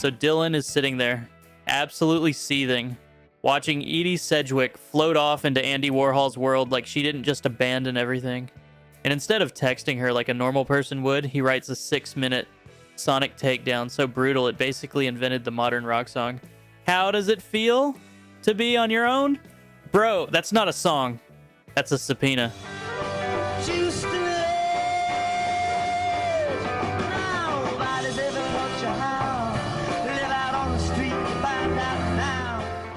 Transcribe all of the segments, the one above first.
So Dylan is sitting there, absolutely seething, watching Edie Sedgwick float off into Andy Warhol's world like she didn't just abandon everything. And instead of texting her like a normal person would, he writes a 6-minute sonic takedown so brutal it basically invented the modern rock song. How does it feel to be on your own? Bro, that's not a song. That's a subpoena.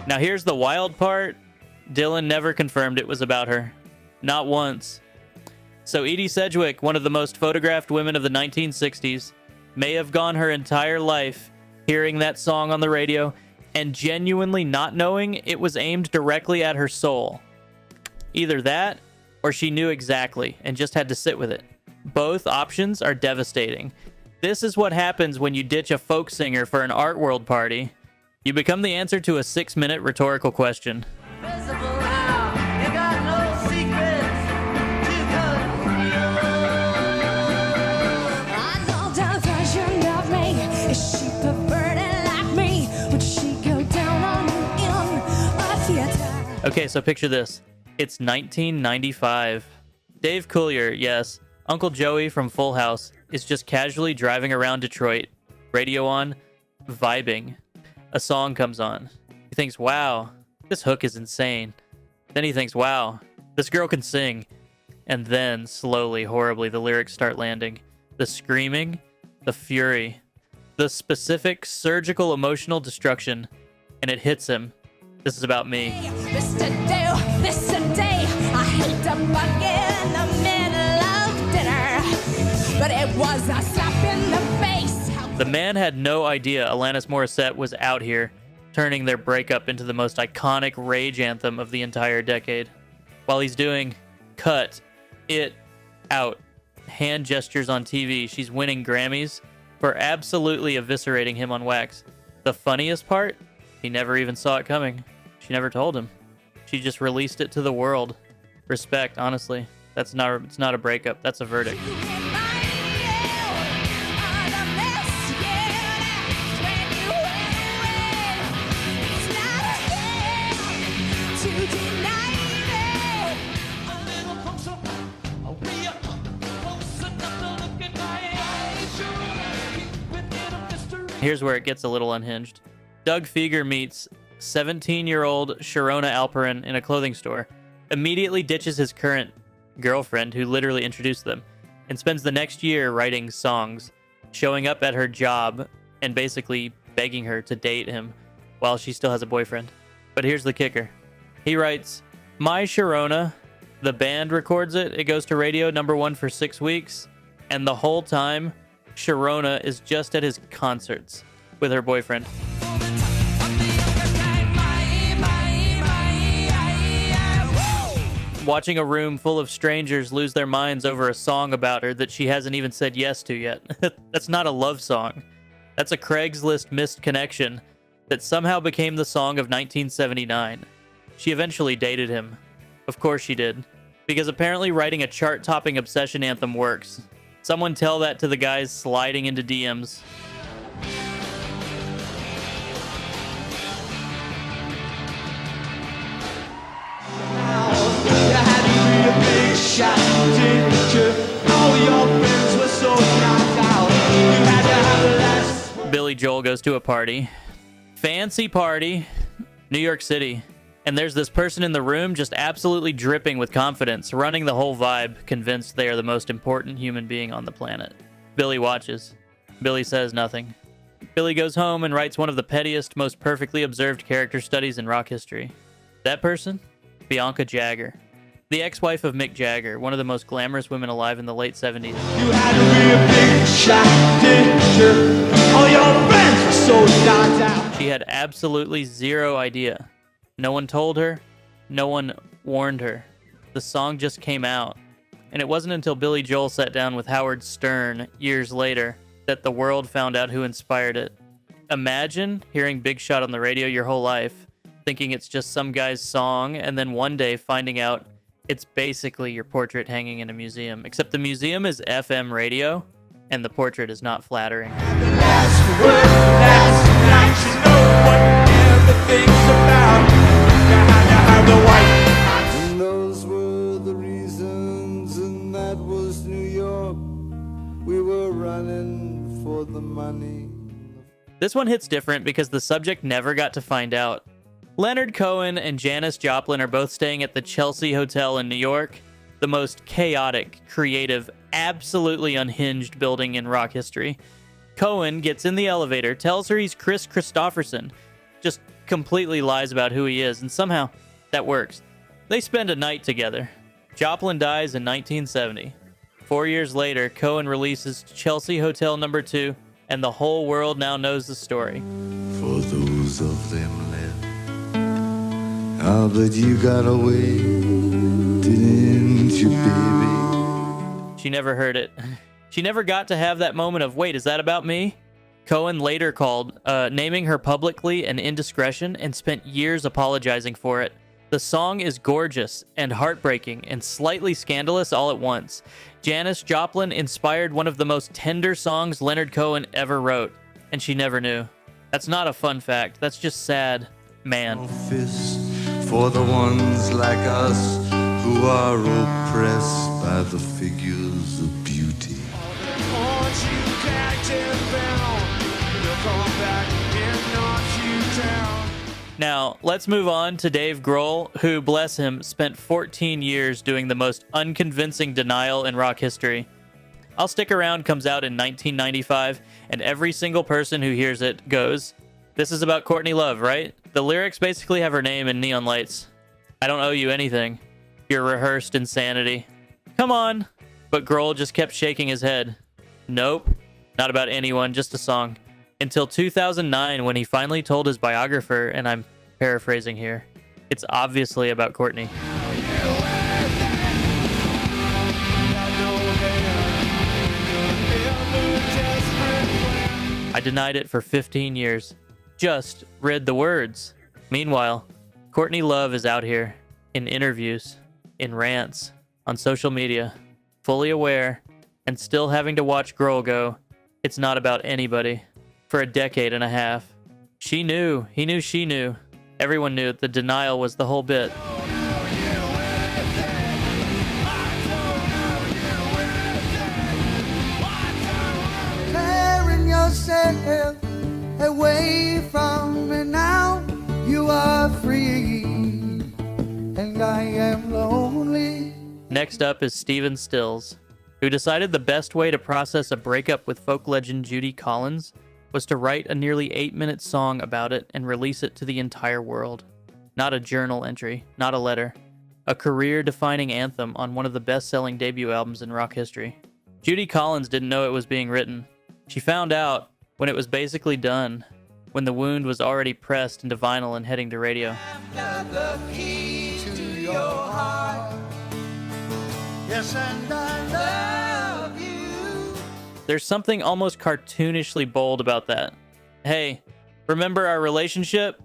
Now here's the wild part. Dylan never confirmed it was about her. Not once. So Edie Sedgwick, one of the most photographed women of the 1960s, may have gone her entire life hearing that song on the radio and genuinely not knowing it was aimed directly at her soul. Either that, or she knew exactly and just had to sit with it. Both options are devastating. This is what happens when you ditch a folk singer for an art world party. You become the answer to a 6-minute rhetorical question. Okay, so picture this. It's 1995. Dave Coulier, yes, Uncle Joey from Full House, is just casually driving around Detroit, radio on, vibing. A song comes on. He thinks, wow, this hook is insane. Then he thinks, wow, this girl can sing. And then, slowly, horribly, the lyrics start landing. The screaming, the fury, the specific surgical emotional destruction, and it hits him. This is about me. This today, I hate to bug in the middle of dinner, but it was a slap in the face. The man had no idea Alanis Morissette was out here, turning their breakup into the most iconic rage anthem of the entire decade. While he's doing cut it out, hand gestures on TV, she's winning Grammys for absolutely eviscerating him on wax. The funniest part? He never even saw it coming. She never told him. She just released it to the world. Respect, honestly. It's not a breakup. That's a verdict. Here's where it gets a little unhinged. Doug Feger meets 17-year-old Sharona Alperin in a clothing store, immediately ditches his current girlfriend, who literally introduced them, and spends the next year writing songs, showing up at her job, and basically begging her to date him while she still has a boyfriend. But here's the kicker. He writes, My Sharona, the band records it, it goes to radio #1 for 6 weeks, and the whole time, Sharona is just at his concerts with her boyfriend. Watching a room full of strangers lose their minds over a song about her that she hasn't even said yes to yet. That's not a love song. That's a Craigslist missed connection that somehow became the song of 1979. She eventually dated him. Of course she did. Because apparently writing a chart-topping obsession anthem works. Someone tell that to the guys sliding into DMs. Billy Joel goes to a party. Fancy party. New York City. And there's this person in the room just absolutely dripping with confidence, running the whole vibe, convinced they are the most important human being on the planet. Billy watches. Billy says nothing. Billy goes home and writes one of the pettiest, most perfectly observed character studies in rock history. That person? Bianca Jagger. The ex-wife of Mick Jagger, one of the most glamorous women alive in the late 70s. You had to be a big shot, didn't you? All your friends were so knocked out. She had absolutely zero idea. No one told her. No one warned her. The song just came out. And it wasn't until Billy Joel sat down with Howard Stern years later that the world found out who inspired it. Imagine hearing Big Shot on the radio your whole life, thinking it's just some guy's song, and then one day finding out it's basically your portrait hanging in a museum. Except the museum is FM radio, and the portrait is not flattering. You know what everything's about. You had to have the white. And those were the reasons, and that was New York. We were running for the money. This one hits different because the subject never got to find out. Leonard Cohen and Janis Joplin are both staying at the Chelsea Hotel in New York, the most chaotic, creative, absolutely unhinged building in rock history. Cohen gets in the elevator, tells her he's Chris Christopherson, just completely lies about who he is, and somehow that works. They spend a night together. Joplin dies in 1970. 4 years later, Cohen releases Chelsea Hotel No. 2, and the whole world now knows the story. For those of them left, ah, but you got away, didn't you, baby? She never heard it. She never got to have that moment of, wait, is that about me? Cohen later called, naming her publicly an indiscretion and spent years apologizing for it. The song is gorgeous and heartbreaking and slightly scandalous all at once. Janis Joplin inspired one of the most tender songs Leonard Cohen ever wrote, and she never knew. That's not a fun fact. That's just sad. Man. Fist for the ones like us who are oppressed by the figures of beauty. Aren't you captain bound? You'll come back and knock you down. Now, let's move on to Dave Grohl, who, bless him, spent 14 years doing the most unconvincing denial in rock history. I'll Stick Around comes out in 1995, and every single person who hears it goes, this is about Courtney Love, right? The lyrics basically have her name in neon lights. I don't owe you anything. Your rehearsed insanity. Come on. But Grohl just kept shaking his head. Nope. Not about anyone, just a song. Until 2009, when he finally told his biographer, and I'm paraphrasing here, it's obviously about Courtney. I denied it for 15 years. Just read the words. Meanwhile, Courtney Love is out here, in interviews, in rants, on social media, fully aware, and still having to watch Grohl go, it's not about anybody. For a decade and a half. She knew. He knew she knew. Everyone knew the denial was the whole bit. Tearing yourself away from me now. You are free, and I am lonely. Next up is Stephen Stills, who decided the best way to process a breakup with folk legend Judy Collins was to write a nearly 8-minute song about it and release it to the entire world. Not a journal entry, not a letter. A career-defining anthem on one of the best-selling debut albums in rock history. Judy Collins didn't know it was being written. She found out when it was basically done, when the wound was already pressed into vinyl and heading to radio. Got the key to your heart. Yes, and I love you. There's something almost cartoonishly bold about that. Hey, remember our relationship?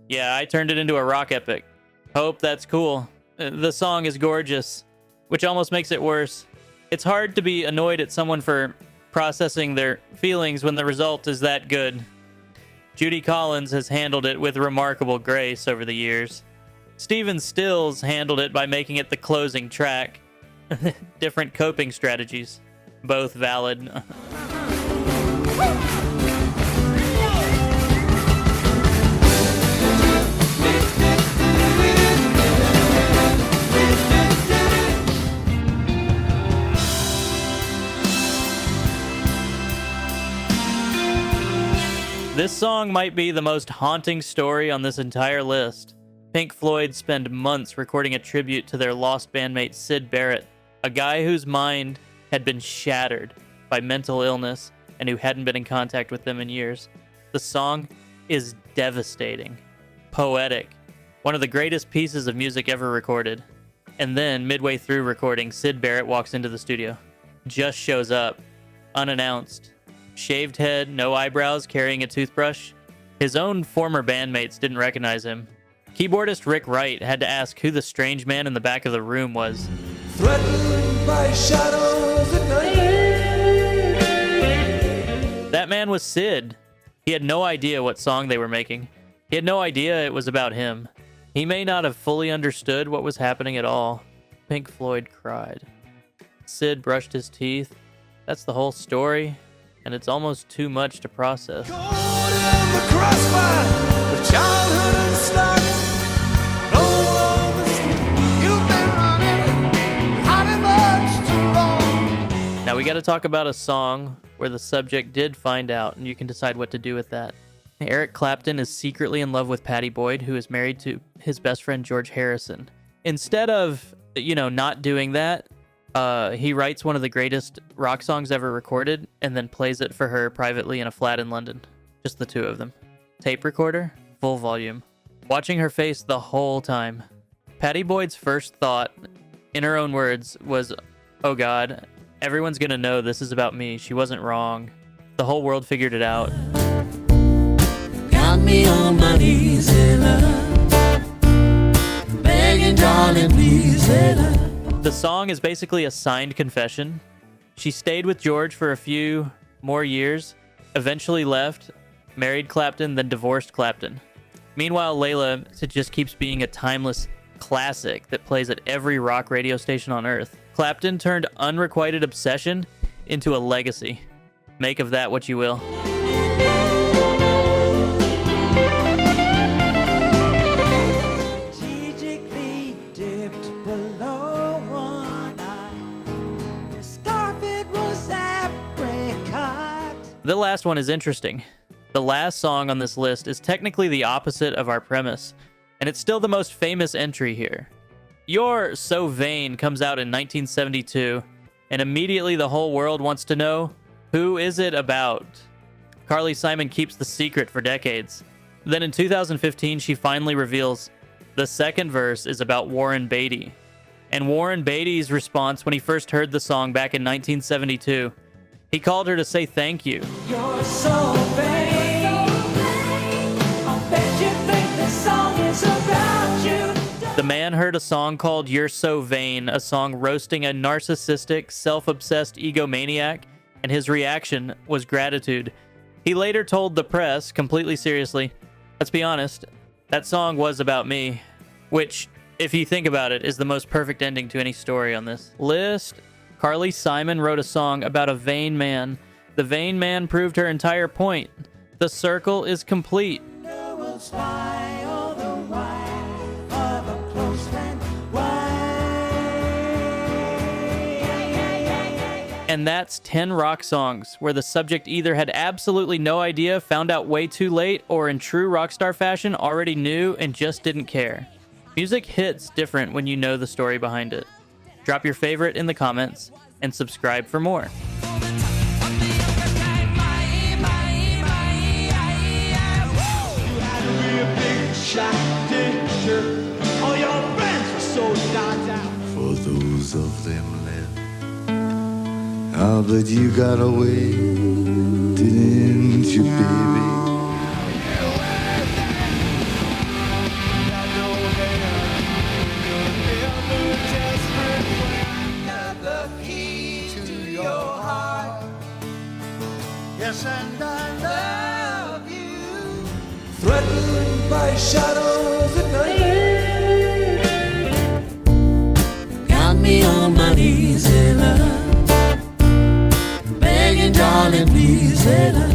Yeah, I turned it into a rock epic. Hope that's cool. The song is gorgeous, which almost makes it worse. It's hard to be annoyed at someone for processing their feelings when the result is that good. Judy Collins has handled it with remarkable grace over the years. Stephen Stills handled it by making it the closing track. Different coping strategies. Both valid. This song might be the most haunting story on this entire list. Pink Floyd spent months recording a tribute to their lost bandmate Syd Barrett, a guy whose mind had been shattered by mental illness and who hadn't been in contact with them in years. The song is devastating, poetic, one of the greatest pieces of music ever recorded. And then, midway through recording, Syd Barrett walks into the studio. Just shows up, unannounced. Shaved head, no eyebrows, carrying a toothbrush. His own former bandmates didn't recognize him. Keyboardist Rick Wright had to ask who the strange man in the back of the room was. Threatened by shadows at night. That man was Syd. He had no idea what song they were making. He had no idea it was about him. He may not have fully understood what was happening at all. Pink Floyd cried. Sid brushed his teeth. That's the whole story, and it's almost too much to process. Caught in the crossfire of childhood and start. No over you've been running, having much too long. Now we got to talk about a song where the subject did find out, and you can decide what to do with that. Eric Clapton is secretly in love with Patty Boyd, who is married to his best friend George Harrison. Instead of, not doing that, he writes one of the greatest rock songs ever recorded and then plays it for her privately in a flat in London. Just the two of them. Tape recorder, full volume. Watching her face the whole time. Patty Boyd's first thought, in her own words, was, "Oh God, everyone's gonna know this is about me. She wasn't wrong. The whole world figured it out." Got me on my knees, Layla. Begging, darling, please, Layla. The song is basically a signed confession. She stayed with George for a few more years, eventually left, married Clapton, then divorced Clapton. Meanwhile, Layla just keeps being a timeless classic that plays at every rock radio station on earth. Clapton turned unrequited obsession into a legacy. Make of that what you will. Strategically dipped below one eye. The scarf, it was apricot. The last one is interesting. The last song on this list is technically the opposite of our premise, and it's still the most famous entry here. You're So Vain comes out in 1972, and immediately the whole world wants to know, who is it about? Carly Simon keeps the secret for decades. Then in 2015, she finally reveals the second verse is about Warren Beatty. And Warren Beatty's response when he first heard the song back in 1972, he called her to say thank you. You're so vain. I bet you think this song is about you. The man heard a song called You're So Vain, a song roasting a narcissistic, self-obsessed egomaniac, and his reaction was gratitude. He later told the press, completely seriously, "Let's be honest, that song was about me," which, if you think about it, is the most perfect ending to any story on this list. Carly Simon wrote a song about a vain man. The vain man proved her entire point. The circle is complete. No one spy all the while of a close friend. Why? And that's 10 rock songs where the subject either had absolutely no idea, found out way too late, or in true rock star fashion already knew and just didn't care. Music hits different when you know the story behind it. Drop your favorite in the comments and subscribe for more. All your friends were so knocked out. For those of them left. Ah, but you got away, didn't you, baby? Got the key to your heart. Yes, and I love you. Threatened by shadows at night. Got me on my knees, Layla. Begging, darling, please, Layla.